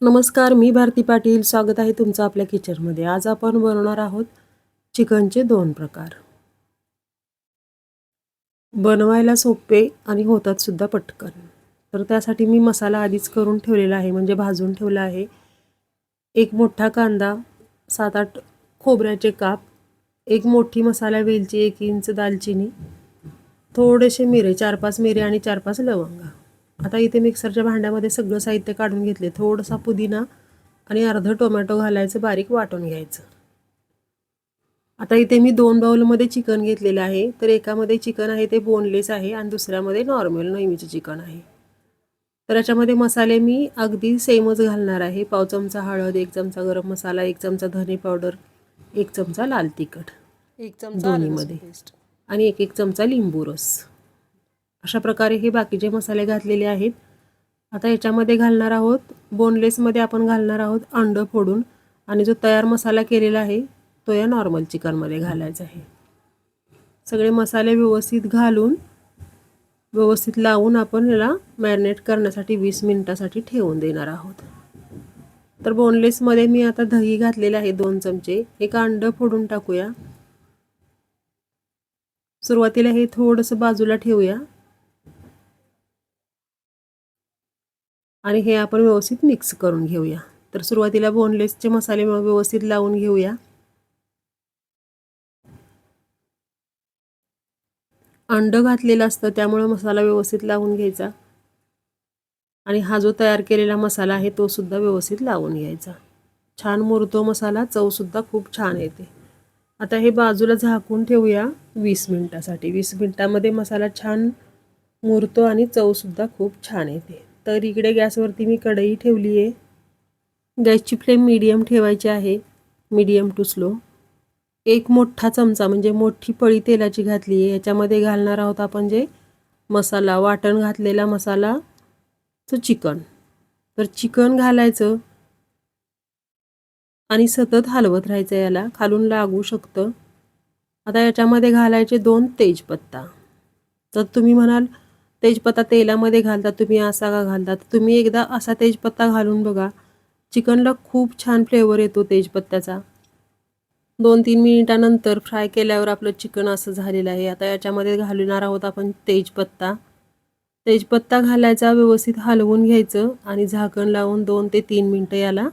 नमस्कार, मी भारती पाटील. स्वागत आहे तुमचं आपल्या किचनमध्ये. आज आपण बनवणार आहोत चिकनचे 2 प्रकार. बनवायला सोपे आणि होतात सुद्धा पटकन. तर त्यासाठी मी मसाला आधीच करून ठेवलेला आहे, म्हणजे भाजून ठेवला आहे. एक मोठा कांदा, 7-8 खोबऱ्याचे काप, एक मोठी मसाला वेलची, 1 इंच दालचिनी, थोडेसे मिरे, 4-5 मिरे आणि 4-5 लवंगा. आता इथे मिक्सरच्या भांड्यामध्ये सगळं साहित्य काढून घेतले. थोडासा पुदिना आणि अर्ध टोमॅटो घालायचं, बारीक वाटून घ्यायचं. आता इथे मी 2 बाउलमध्ये चिकन घेतलेलं आहे. तर एकामध्ये चिकन आहे ते बोनलेस आहे आणि दुसऱ्यामध्ये नॉर्मल नेहमीचं चिकन आहे. तर याच्यामध्ये मसाले मी अगदी सेमच घालणार आहे. पाव चमचा हळद, 1 चमचा गरम मसाला, 1 चमचा धने पावडर, 1 चमचा लाल तिखट, 1 चमचा दोन्हीमध्ये पेस्ट आणि 1 चमचा लिंबू रस. अशा प्रकारे हे बाकीचे मसाले घातलेले आहेत. आता याच्यामध्ये घालणार आहोत, बोनलेसमध्ये आपण घालणार आहोत अंडं फोडून, आणि जो तयार मसाला केलेला आहे तो या नॉर्मल चिकनमध्ये घालायचा आहे. सगळे मसाले व्यवस्थित घालून व्यवस्थित लावून आपण याला मॅरिनेट करण्यासाठी 20 मिनिटासाठी ठेवून देणार आहोत. तर बोनलेसमध्ये मी आता दही घातलेले आहे 2 चमचे. एक अंडं फोडून टाकूया. सुरुवातीला हे थोडंसं बाजूला ठेवूया आणि हे आपण व्यवस्थित मिक्स करून घेऊया. तर सुरुवातीला बोनलेसचे मसाले व्यवस्थित लावून घेऊया. अंडं घातलेलं असतं त्यामुळे मसाला व्यवस्थित लावून घ्यायचा आणि हा जो तयार केलेला मसाला आहे तो सुद्धा व्यवस्थित लावून घ्यायचा. छान मुरतो मसाला, चवसुद्धा खूप छान येते. आता हे बाजूला झाकून ठेवूया 20 मिनिटासाठी. 20 मिनिटामध्ये मसाला छान मुरतो आणि चवसुद्धा खूप छान येते. तर इकडे गॅसवरती मी कढई ठेवली आहे. गॅसची फ्लेम मीडियम ठेवायची आहे, मीडियम टू स्लो. एक मोठा चमचा म्हणजे मोठी पळी तेलाची घातली आहे. याच्यामध्ये घालणार आहोत आपण जे मसाला वाटण घातलेला मसालाचं चिकन. तर चिकन घालायचं आणि सतत हलवत राहायचं, याला खालून लागू शकतं. आता याच्यामध्ये घालायचे 2 तेजपत्ता. तर तुम्ही म्हणाल तेजपत्ता तेलामध्ये घालता तुम्ही, असा का घालता? तर तुम्ही एकदा असा तेजपत्ता घालून बघा, चिकनला खूप छान फ्लेवर येतो तेजपत्त्याचा. 2-3 मिनिटानंतर फ्राय केल्यावर आपलं चिकन असं झालेलं आहे. आता याच्यामध्ये घालणार आहोत आपण तेजपत्ता. तेजपत्ता घालायचा, व्यवस्थित हलवून घ्यायचं आणि झाकण लावून 2 ते 3 मिनिटं याला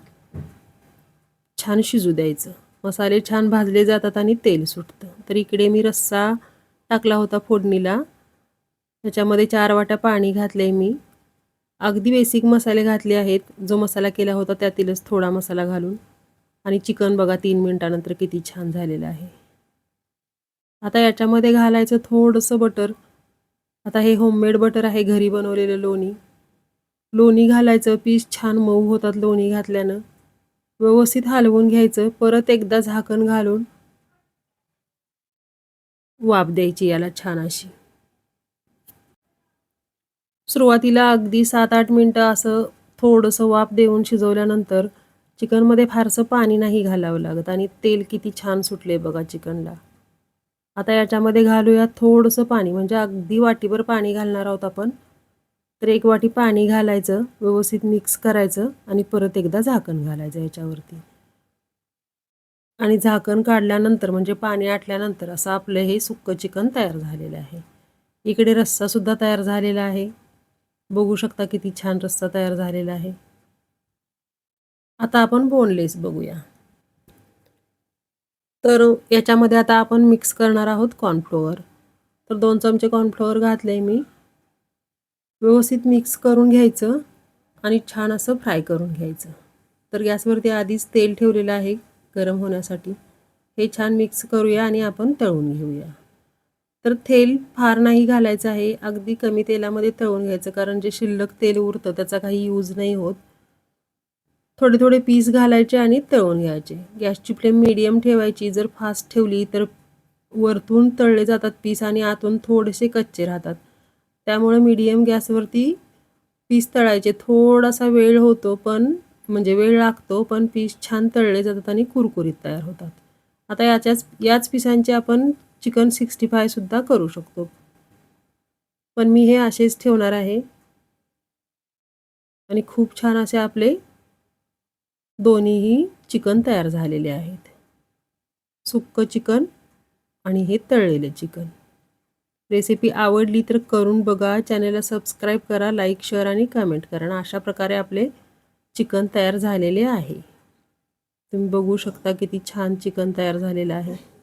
छान शिजू द्यायचं. मसाले छान भाजले जातात आणि तेल सुटतं. तर इकडे मी रस्सा टाकला होता फोडणीला. त्याच्यामध्ये 4 वाट्या पाणी घातले मी. अगदी बेसिक मसाले घातले आहेत. जो मसाला केला होता त्यातीलच थोडा मसाला घालून. आणि चिकन बघा 3 मिनिटानंतर किती छान झालेलं आहे. आता याच्यामध्ये घालायचं थोडंसं बटर. आता हे होममेड बटर आहे, घरी बनवलेलं लोणी. लोणी घालायचं, पीस छान मऊ होतात लोणी घातल्यानं. व्यवस्थित हलवून घ्यायचं. परत एकदा झाकण घालून वाफ द्यायची याला छान अशी. सुरुवातीला अगदी 7-8 मिनिटं असं थोडंसं वाफ देऊन शिजवल्यानंतर चिकनमध्ये फारसं पाणी नाही घालावं लागत आणि तेल किती छान सुटले बघा चिकनला. आता याच्यामध्ये घालूया थोडंसं पाणी, म्हणजे अगदी वाटीभर पाणी घालणार आहोत आपण. तर 1 वाटी पाणी घालायचं, व्यवस्थित मिक्स करायचं आणि परत एकदा झाकण घालायचं याच्यावरती. आणि झाकण काढल्यानंतर म्हणजे पाणी आटल्यानंतर असं आपलं हे सुक्कं चिकन तयार झालेलं आहे. इकडे रस्सासुद्धा तयार झालेला आहे. बघू शकता किती छान रस्सा तयार झालेला आहे. आता आपण बोनलेस बघूया. तर याच्यामध्ये आता आपण मिक्स करणार आहोत कॉर्नफ्लोअर. तर 2 चमचे कॉर्नफ्लोअर घातले मी. व्यवस्थित मिक्स करून घ्यायचं आणि छान असं फ्राय करून घ्यायचं. तर गॅसवरती आधीच तेल ठेवलेलं आहे गरम होण्यासाठी. हे छान मिक्स करूया आणि आपण तळून घेऊया. तर तेल फार नाही घालायचं आहे, अगदी कमी तेलामध्ये तळून घ्यायचं, कारण जे शिल्लक तेल उरतं त्याचा काही यूज नाही होत. थोडे थोडे पीस घालायचे आणि तळून घ्यायचे. गॅसची फ्लेम मीडियम ठेवायची. जर फास्ट ठेवली तर वरतून तळले जातात पीस आणि आतून थोडेसे कच्चे राहतात. त्यामुळे मीडियम गॅसवरती पीस तळायचे. थोडासा वेळ होतो, पण म्हणजे वेळ लागतो, पण पीस छान तळले जातात आणि कुरकुरीत तयार होतात. आता याच पिसांचे आपण चिकन 65 सुद्धा करू शकतो, पण मी हे असेच ठेवणार आहे आणि खूप छान असे आपले दोन्हीही चिकन तयार झालेले आहेत. सुक्कं चिकन आणि हे तळलेले चिकन. रेसिपी आवडली तर करून बघा. चॅनलला सबस्क्राईब करा, लाईक, शेअर आणि कमेंट करा. आणि अशा प्रकारे आपले चिकन तयार झालेले आहे. तुम्ही बघू शकता किती छान चिकन तयार झालेलं आहे.